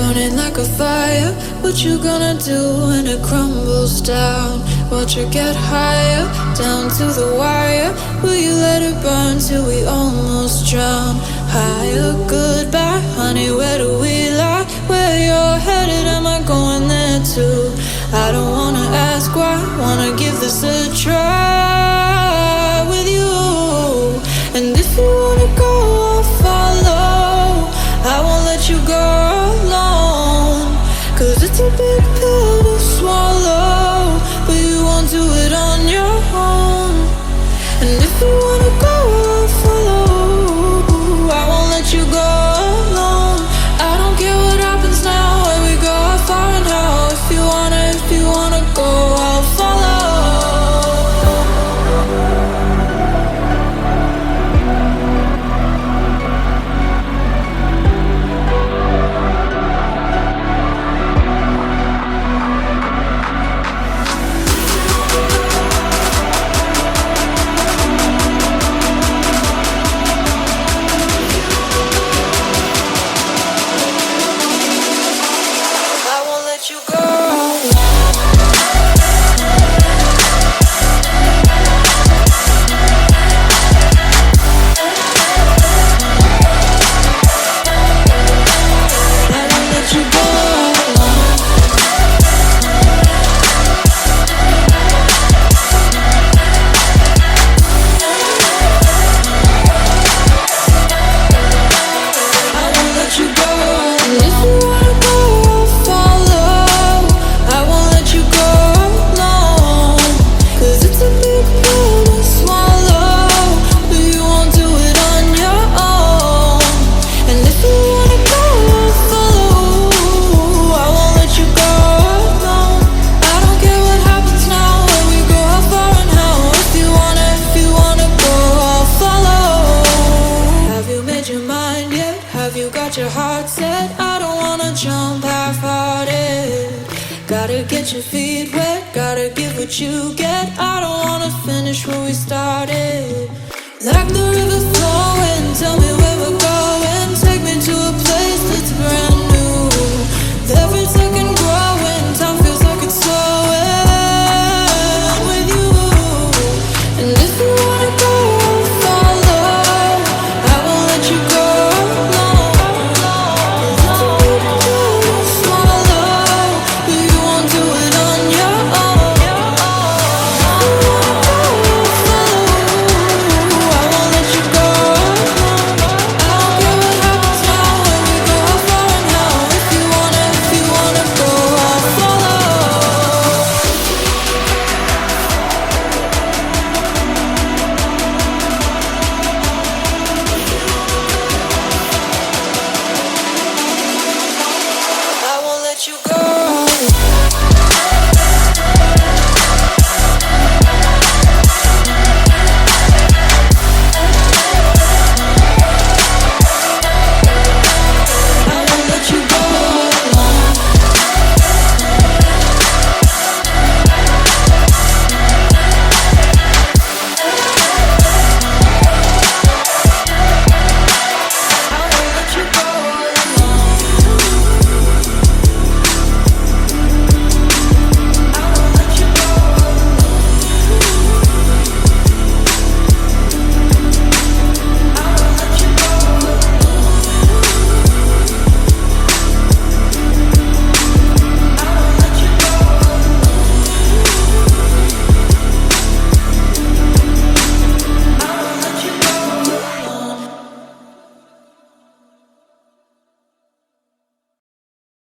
burning like a fire. What you gonna do when it crumbles down? Watch it get higher, down to the wire. Will you let it burn till we almost drown? Higher, goodbye, honey, where do we lie? Where you're headed, am I going there too? I don't wanna ask why, wanna give this a try with you. And if you wanna go, I'll follow. I won't let you go alone, 'cause it's a big pill to swallow, but you won't do it on your own. And if you wanna go, I'll follow. I won't let you go alone. I don't care what happens now, where we go, how far and how. If you wanna go, I'll follow. Your heart set, I don't wanna jump half-hearted. Gotta get your feet wet, gotta give what you get. I don't wanna finish where we started. Like the river flowing, tell me where we're going. Take me to a place that's brand